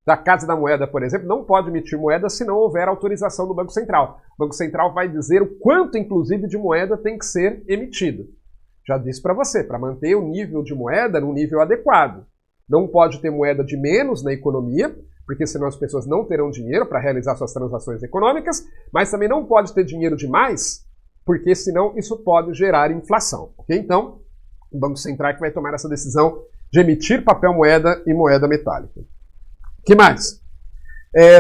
Da Casa da Moeda, por exemplo, não pode emitir moeda se não houver autorização do Banco Central. O Banco Central vai dizer o quanto, inclusive, de moeda tem que ser emitido. Já disse para você, para manter o nível de moeda num nível adequado. Não pode ter moeda de menos na economia, porque senão as pessoas não terão dinheiro para realizar suas transações econômicas, mas também não pode ter dinheiro demais, porque senão isso pode gerar inflação, ok? Então, o Banco Central é que vai tomar essa decisão de emitir papel moeda e moeda metálica. O que mais?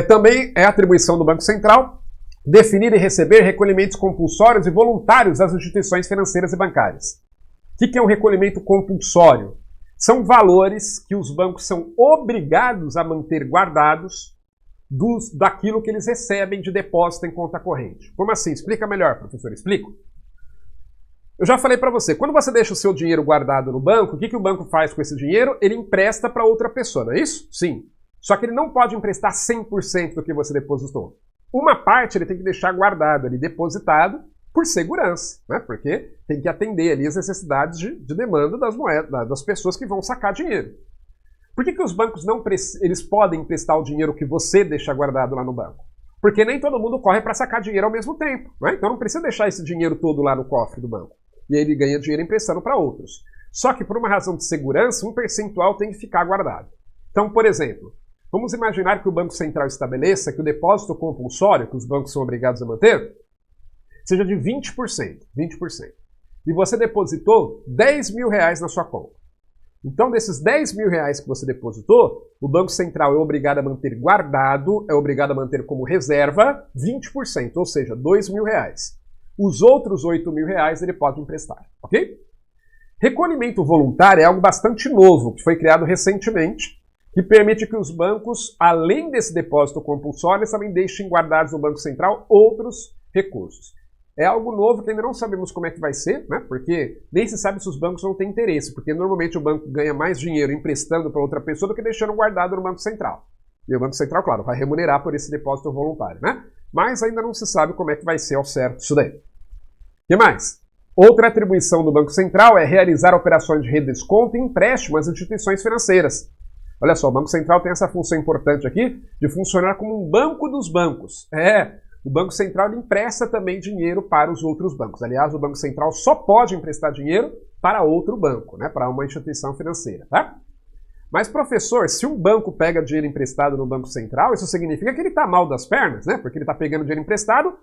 Também é atribuição do Banco Central definir e receber recolhimentos compulsórios e voluntários das instituições financeiras e bancárias. O que é um recolhimento compulsório? São valores que os bancos são obrigados a manter guardados daquilo que eles recebem de depósito em conta corrente. Como assim? Explica melhor, professor. Explico. Eu já falei para você, quando você deixa o seu dinheiro guardado no banco, o que o banco faz com esse dinheiro? Ele empresta para outra pessoa, não é isso? Sim. Só que ele não pode emprestar 100% do que você depositou. Uma parte ele tem que deixar guardado ali, depositado, por segurança, né? Porque tem que atender ali as necessidades de demanda das moedas, das pessoas que vão sacar dinheiro. Por que os bancos eles podem emprestar o dinheiro que você deixa guardado lá no banco? Porque nem todo mundo corre para sacar dinheiro ao mesmo tempo, né? Então não precisa deixar esse dinheiro todo lá no cofre do banco. E aí ele ganha dinheiro emprestando para outros. Só que por uma razão de segurança, um percentual tem que ficar guardado. Então, por exemplo, vamos imaginar que o Banco Central estabeleça que o depósito compulsório, que os bancos são obrigados a manter, seja de 20%. E você depositou R$10.000 na sua conta. Então, desses R$10.000 que você depositou, o Banco Central é obrigado a manter guardado, é obrigado a manter como reserva 20%, ou seja, R$2.000. Os outros R$8.000 ele pode emprestar, ok? Recolhimento voluntário é algo bastante novo, que foi criado recentemente, que permite que os bancos, além desse depósito compulsório, também deixem guardados no Banco Central outros recursos. É algo novo que ainda não sabemos como é que vai ser, né? Porque nem se sabe se os bancos vão ter interesse, porque normalmente o banco ganha mais dinheiro emprestando para outra pessoa do que deixando guardado no Banco Central. E o Banco Central, claro, vai remunerar por esse depósito voluntário, né? Mas ainda não se sabe como é que vai ser ao certo isso daí. O que mais? Outra atribuição do Banco Central é realizar operações de redesconto e empréstimo às instituições financeiras. Olha só, o Banco Central tem essa função importante aqui de funcionar como um banco dos bancos. O Banco Central empresta também dinheiro para os outros bancos. Aliás, o Banco Central só pode emprestar dinheiro para outro banco, né, para uma instituição financeira. Tá? Mas, professor, se um banco pega dinheiro emprestado no Banco Central, isso significa que ele está mal das pernas, né? Porque ele está pegando dinheiro emprestado,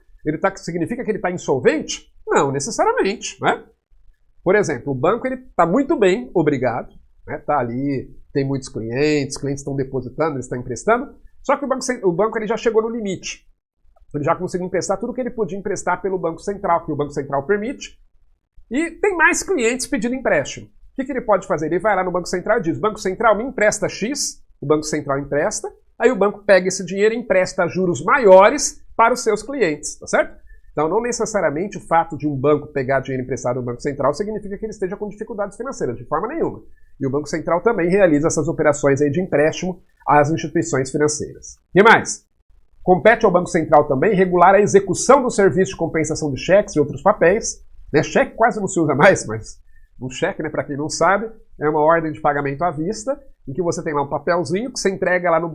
significa que ele está insolvente? Não, necessariamente, né? Por exemplo, o banco está muito bem, obrigado, né? Tá ali, tem muitos clientes estão depositando, eles estão emprestando, só que o banco ele já chegou no limite. Ele já conseguiu emprestar tudo que ele podia emprestar pelo Banco Central, que o Banco Central permite, e tem mais clientes pedindo empréstimo. O que ele pode fazer? Ele vai lá no Banco Central e diz, Banco Central me empresta X, o Banco Central empresta, aí o banco pega esse dinheiro e empresta juros maiores para os seus clientes, tá certo? Então não necessariamente o fato de um banco pegar dinheiro emprestado no Banco Central significa que ele esteja com dificuldades financeiras, de forma nenhuma. E o Banco Central também realiza essas operações aí de empréstimo às instituições financeiras. E mais? Compete ao Banco Central também regular a execução do serviço de compensação de cheques e outros papéis. Né? Cheque quase não se usa mais, mas um cheque, né, para quem não sabe, é uma ordem de pagamento à vista, em que você tem lá um papelzinho que você entrega lá no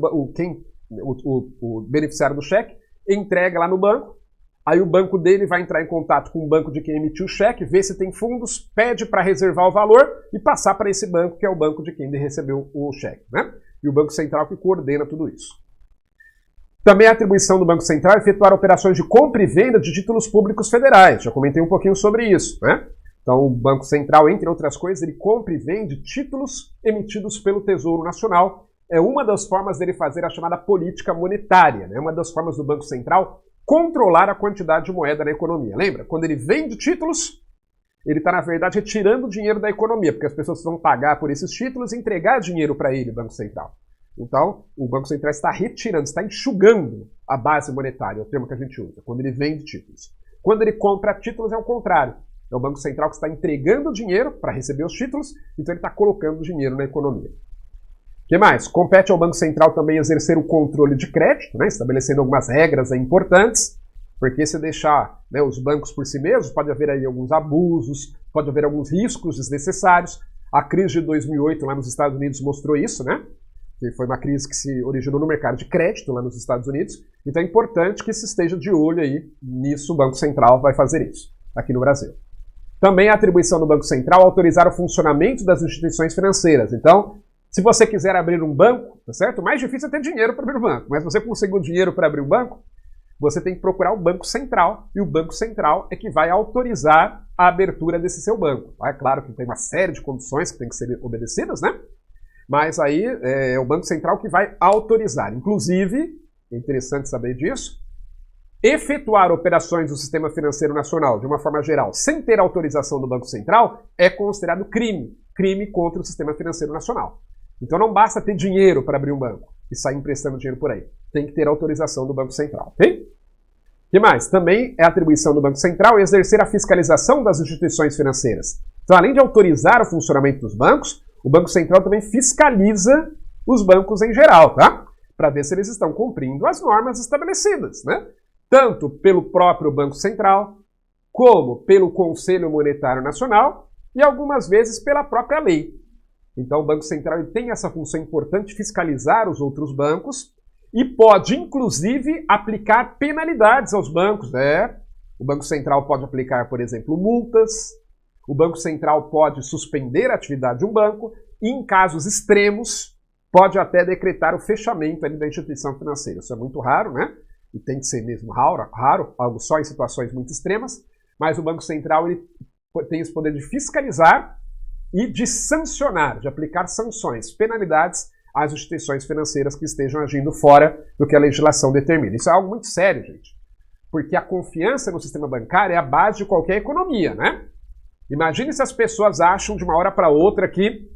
o beneficiário do cheque, entrega lá no banco, aí o banco dele vai entrar em contato com o banco de quem emitiu o cheque, ver se tem fundos, pede para reservar o valor e passar para esse banco, que é o banco de quem recebeu o cheque. Né? E o Banco Central que coordena tudo isso. Também a atribuição do Banco Central é efetuar operações de compra e venda de títulos públicos federais. Já comentei um pouquinho sobre isso, né? Então, o Banco Central, entre outras coisas, ele compra e vende títulos emitidos pelo Tesouro Nacional. É uma das formas dele fazer a chamada política monetária, né? Uma das formas do Banco Central controlar a quantidade de moeda na economia. Lembra? Quando ele vende títulos, ele está, na verdade, retirando dinheiro da economia, porque as pessoas vão pagar por esses títulos e entregar dinheiro para ele, Banco Central. Então, o Banco Central está retirando, está enxugando a base monetária, é o termo que a gente usa, quando ele vende títulos. Quando ele compra títulos, é o contrário. É o Banco Central que está entregando dinheiro para receber os títulos, então ele está colocando dinheiro na economia. O que mais? Compete ao Banco Central também exercer o controle de crédito, né, estabelecendo algumas regras importantes, porque se deixar, né, os bancos por si mesmos, pode haver aí alguns abusos, pode haver alguns riscos desnecessários. A crise de 2008 lá nos Estados Unidos mostrou isso, né? Que foi uma crise que se originou no mercado de crédito lá nos Estados Unidos. Então é importante que se esteja de olho aí nisso, o Banco Central vai fazer isso, aqui no Brasil. Também a atribuição do Banco Central autorizar o funcionamento das instituições financeiras. Então, se você quiser abrir um banco, tá certo? O mais difícil é ter dinheiro para abrir um banco, mas se você conseguir o dinheiro para abrir um banco, você tem que procurar o Banco Central, e o Banco Central é que vai autorizar a abertura desse seu banco. É claro que tem uma série de condições que tem que ser obedecidas, né? Mas aí é o Banco Central que vai autorizar. Inclusive, é interessante saber disso, efetuar operações do sistema financeiro nacional, de uma forma geral, sem ter autorização do Banco Central, é considerado crime. Crime contra o sistema financeiro nacional. Então não basta ter dinheiro para abrir um banco e sair emprestando dinheiro por aí. Tem que ter autorização do Banco Central, ok? O que mais? Também é atribuição do Banco Central exercer a fiscalização das instituições financeiras. Então, além de autorizar o funcionamento dos bancos, o Banco Central também fiscaliza os bancos em geral, tá? Para ver se eles estão cumprindo as normas estabelecidas, né? Tanto pelo próprio Banco Central, como pelo Conselho Monetário Nacional e algumas vezes pela própria lei. Então o Banco Central ele tem essa função importante de fiscalizar os outros bancos e pode, inclusive, aplicar penalidades aos bancos. O Banco Central pode aplicar, por exemplo, multas, o Banco Central pode suspender a atividade de um banco e, em casos extremos, pode até decretar o fechamento ali da instituição financeira. Isso é muito raro, né? E tem que ser mesmo raro, algo só em situações muito extremas, mas o Banco Central ele tem esse poder de fiscalizar e de sancionar, de aplicar sanções, penalidades às instituições financeiras que estejam agindo fora do que a legislação determina. Isso é algo muito sério, gente, porque a confiança no sistema bancário é a base de qualquer economia, né? Imagine se as pessoas acham de uma hora para outra que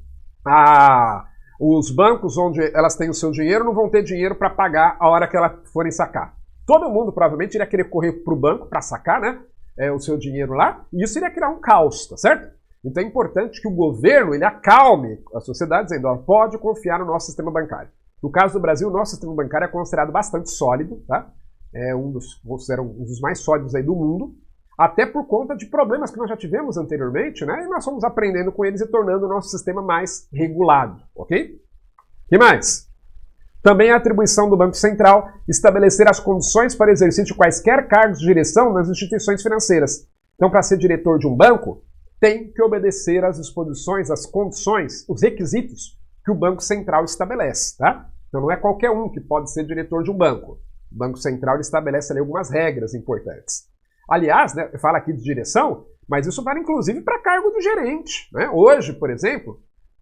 os bancos onde elas têm o seu dinheiro não vão ter dinheiro para pagar a hora que elas forem sacar. Todo mundo provavelmente iria querer correr para o banco para sacar, né, o seu dinheiro lá, e isso iria criar um caos, tá certo? Então é importante que o governo ele acalme a sociedade, dizendo, ó, pode confiar no nosso sistema bancário. No caso do Brasil, o nosso sistema bancário é considerado bastante sólido, tá? Considero um dos mais sólidos aí do mundo, até por conta de problemas que nós já tivemos anteriormente, né? E nós fomos aprendendo com eles e tornando o nosso sistema mais regulado, ok? O que mais? Também a atribuição do Banco Central estabelecer as condições para exercício de quaisquer cargos de direção nas instituições financeiras. Então, para ser diretor de um banco, tem que obedecer às disposições, às condições, os requisitos que o Banco Central estabelece, tá? Então não é qualquer um que pode ser diretor de um banco. O Banco Central estabelece ali algumas regras importantes. Aliás, né, fala aqui de direção, mas isso vale inclusive para cargo do gerente, né? Hoje, por exemplo,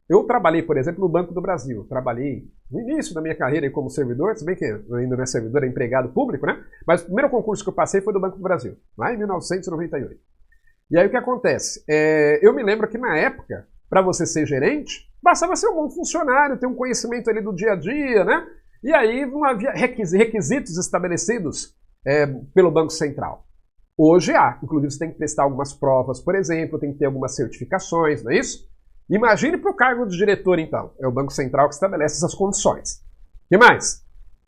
eu trabalhei, por exemplo, no Banco do Brasil. Trabalhei no início da minha carreira como servidor, se bem que ainda não é servidor, é empregado público, né? Mas o primeiro concurso que eu passei foi do Banco do Brasil, lá em 1998. E aí o que acontece? Eu me lembro que na época, para você ser gerente, bastava ser um bom funcionário, ter um conhecimento ali do dia a dia, né? E aí não havia requisitos estabelecidos pelo Banco Central. Hoje há, inclusive você tem que prestar algumas provas, por exemplo, tem que ter algumas certificações, não é isso? Imagine para o cargo de diretor, então. É o Banco Central que estabelece essas condições. O que mais?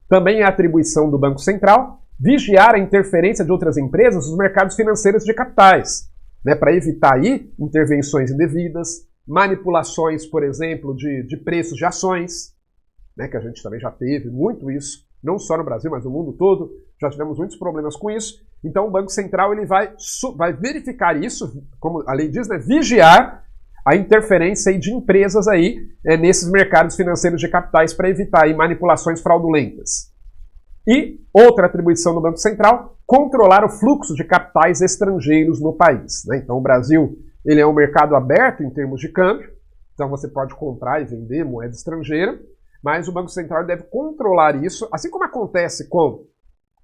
Também é atribuição do Banco Central vigiar a interferência de outras empresas nos mercados financeiros de capitais, né, para evitar aí intervenções indevidas, manipulações, por exemplo, de preços de ações, né, que a gente também já teve muito isso, não só no Brasil, mas no mundo todo, já tivemos muitos problemas com isso. Então o Banco Central ele vai verificar isso, como a lei diz, né, vigiar a interferência aí de empresas aí, nesses mercados financeiros de capitais para evitar aí manipulações fraudulentas. E outra atribuição do Banco Central, controlar o fluxo de capitais estrangeiros no país, né? Então o Brasil ele é um mercado aberto em termos de câmbio, então você pode comprar e vender moeda estrangeira, mas o Banco Central deve controlar isso, assim como acontece com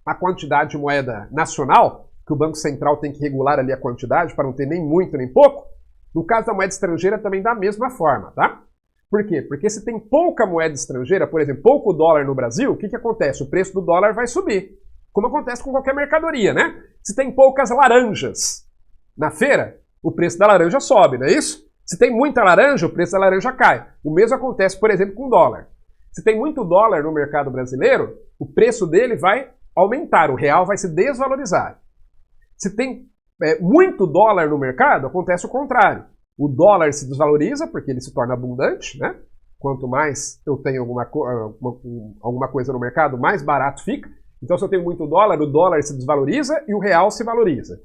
a quantidade de moeda nacional, que o Banco Central tem que regular ali a quantidade para não ter nem muito nem pouco. No caso da moeda estrangeira também da mesma forma, tá? Por quê? Porque se tem pouca moeda estrangeira, por exemplo, pouco dólar no Brasil, o que acontece? O preço do dólar vai subir, como acontece com qualquer mercadoria, né? Se tem poucas laranjas na feira, o preço da laranja sobe, não é isso? Se tem muita laranja, o preço da laranja cai. O mesmo acontece, por exemplo, com o dólar. Se tem muito dólar no mercado brasileiro, o preço dele vai aumentar, o real vai se desvalorizar. Se tem muito dólar no mercado, acontece o contrário. O dólar se desvaloriza porque ele se torna abundante, né? Quanto mais eu tenho alguma coisa no mercado, mais barato fica. Então, se eu tenho muito dólar, o dólar se desvaloriza e o real se valoriza.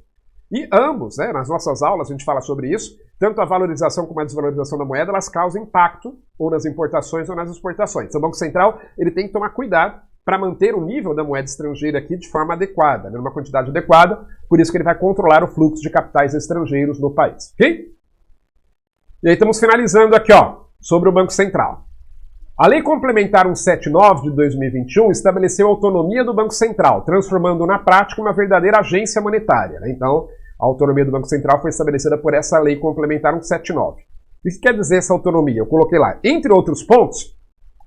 E ambos, né, nas nossas aulas a gente fala sobre isso, tanto a valorização como a desvalorização da moeda, elas causam impacto ou nas importações ou nas exportações. Então, o Banco Central ele tem que tomar cuidado para manter o nível da moeda estrangeira aqui de forma adequada, né, numa quantidade adequada, por isso que ele vai controlar o fluxo de capitais estrangeiros no país, ok? E aí estamos finalizando aqui, ó, sobre o Banco Central. A Lei Complementar 179 de 2021 estabeleceu a autonomia do Banco Central, transformando na prática uma verdadeira agência monetária, né? Então, a autonomia do Banco Central foi estabelecida por essa Lei Complementar 179. O que quer dizer essa autonomia? Eu coloquei lá, entre outros pontos,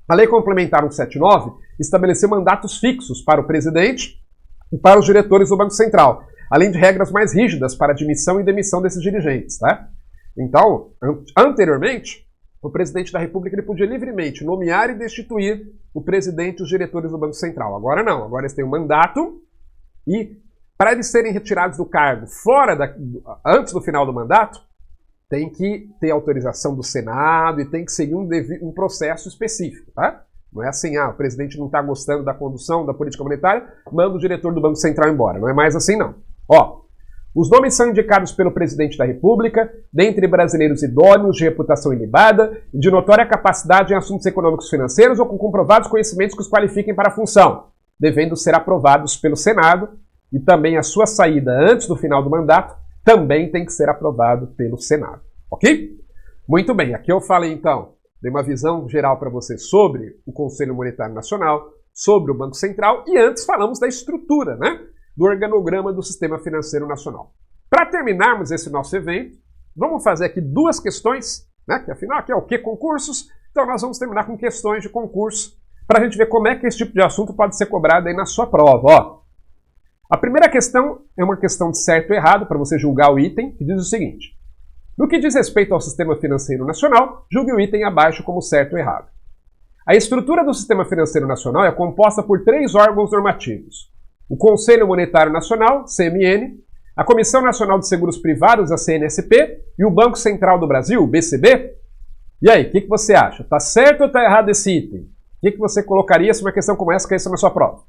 a Lei Complementar 179 estabeleceu mandatos fixos para o presidente e para os diretores do Banco Central, além de regras mais rígidas para admissão e demissão desses dirigentes, tá? Então, anteriormente, o presidente da República ele podia livremente nomear e destituir o presidente e os diretores do Banco Central. Agora não, agora eles têm um mandato e, para eles serem retirados do cargo antes do final do mandato, tem que ter autorização do Senado e tem que seguir um processo específico, tá? Não é assim, o presidente não está gostando da condução da política monetária, manda o diretor do Banco Central embora. Não é mais assim, não. Ó, os nomes são indicados pelo presidente da República, dentre brasileiros idôneos, de reputação ilibada e de notória capacidade em assuntos econômicos e financeiros ou com comprovados conhecimentos que os qualifiquem para a função, devendo ser aprovados pelo Senado, e também a sua saída antes do final do mandato também tem que ser aprovado pelo Senado. Ok? Muito bem, aqui eu falei então, dei uma visão geral para você sobre o Conselho Monetário Nacional, sobre o Banco Central e antes falamos da estrutura, né, do organograma do Sistema Financeiro Nacional. Para terminarmos esse nosso evento, vamos fazer aqui duas questões, né, que afinal aqui é o que? Concursos, então nós vamos terminar com questões de concurso para a gente ver como é que esse tipo de assunto pode ser cobrado aí na sua prova. Ó. A primeira questão é uma questão de certo ou errado, para você julgar o item, que diz o seguinte: no que diz respeito ao Sistema Financeiro Nacional, julgue o item abaixo como certo ou errado. A estrutura do Sistema Financeiro Nacional é composta por 3 órgãos normativos: o Conselho Monetário Nacional, CMN, a Comissão Nacional de Seguros Privados, a CNSP, e o Banco Central do Brasil, o BCB. E aí, o que você acha? Está certo ou está errado esse item? O que você colocaria se uma questão como essa caísse na sua prova?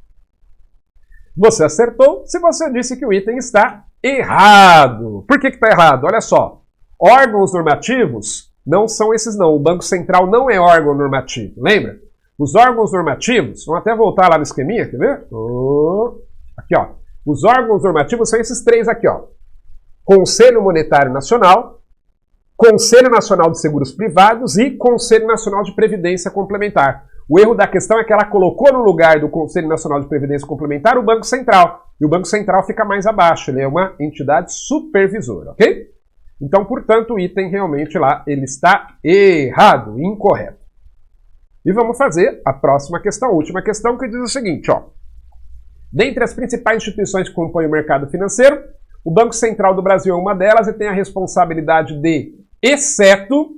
Você acertou se você disse que o item está errado. Por que está errado? Olha só. Órgãos normativos Não são esses não. O Banco Central não é órgão normativo, lembra? Os órgãos normativos, vamos até voltar lá no esqueminha, quer ver? Aqui, ó. Os órgãos normativos são esses três aqui, ó. Conselho Monetário Nacional, Conselho Nacional de Seguros Privados e Conselho Nacional de Previdência Complementar. O erro da questão é que ela colocou no lugar do Conselho Nacional de Previdência Complementar o Banco Central. E o Banco Central fica mais abaixo, ele é uma entidade supervisora, ok? Então, portanto, o item realmente lá, ele está errado, incorreto. E vamos fazer a próxima questão, a última questão, que diz o seguinte, ó. Dentre as principais instituições que compõem o mercado financeiro, o Banco Central do Brasil é uma delas e tem a responsabilidade de, exceto,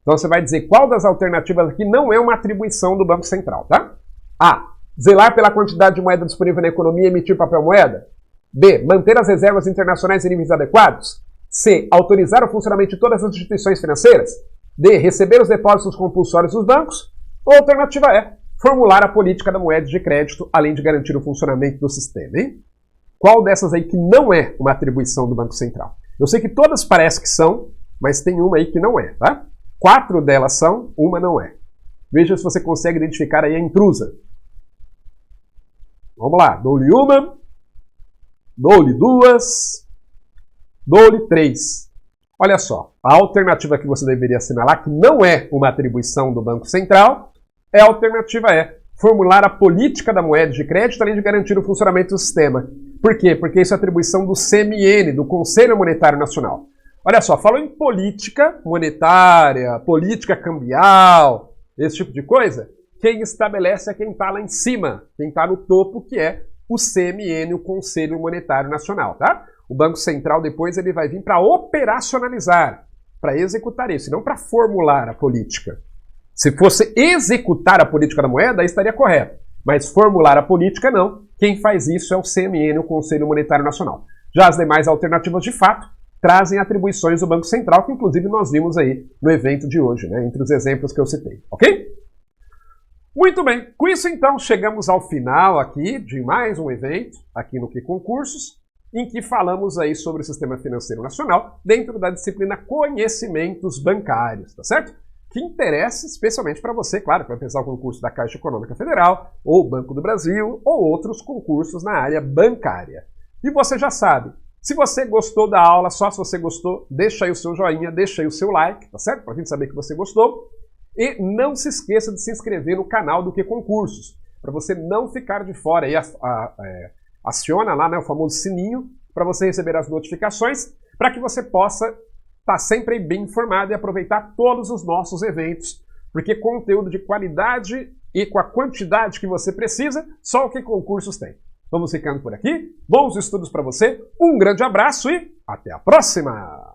então você vai dizer qual das alternativas aqui não é uma atribuição do Banco Central, tá? A. Zelar pela quantidade de moeda disponível na economia e emitir papel moeda. B. Manter as reservas internacionais em níveis adequados. C. Autorizar o funcionamento de todas as instituições financeiras. D. Receber os depósitos compulsórios dos bancos. Ou alternativa E. Formular a política da moeda de crédito, além de garantir o funcionamento do sistema, hein? Qual dessas aí que não é uma atribuição do Banco Central? Eu sei que todas parecem que são, mas tem uma aí que não é, tá? 4 delas são, uma não é. Veja se você consegue identificar aí a intrusa. Vamos lá, dou-lhe uma, dou-lhe duas, dou-lhe 3. Olha só, a alternativa que você deveria assinalar, que não é uma atribuição do Banco Central, é a alternativa E. Formular a política da moeda de crédito, além de garantir o funcionamento do sistema. Por quê? Porque isso é atribuição do CMN, do Conselho Monetário Nacional. Olha só, falou em política monetária, política cambial, esse tipo de coisa. Quem estabelece é quem está lá em cima, quem está no topo, que é o CMN, o Conselho Monetário Nacional, tá? O Banco Central depois ele vai vir para operacionalizar, para executar isso, e não para formular a política. Se fosse executar a política da moeda, aí estaria correto. Mas formular a política, não. Quem faz isso é o CMN, o Conselho Monetário Nacional. Já as demais alternativas, de fato, trazem atribuições do Banco Central, que inclusive nós vimos aí no evento de hoje, né, entre os exemplos que eu citei, ok? Muito bem, com isso então chegamos ao final aqui de mais um evento, aqui no Que Concursos, em que falamos aí sobre o Sistema Financeiro Nacional, dentro da disciplina Conhecimentos Bancários, tá certo? Que interessa especialmente para você, claro, que vai pensar o concurso da Caixa Econômica Federal, ou Banco do Brasil, ou outros concursos na área bancária. E você já sabe, se você gostou da aula, só se você gostou, deixa aí o seu joinha, deixa aí o seu like, tá certo? Para a gente saber que você gostou. E não se esqueça de se inscrever no canal do Que Concursos, para você não ficar de fora. Aí aciona lá, né, o famoso sininho, para você receber as notificações, para que você possa estar sempre bem informado e aproveitar todos os nossos eventos, porque conteúdo de qualidade e com a quantidade que você precisa, só o Que Concursos tem. Vamos ficando por aqui, bons estudos para você, um grande abraço e até a próxima!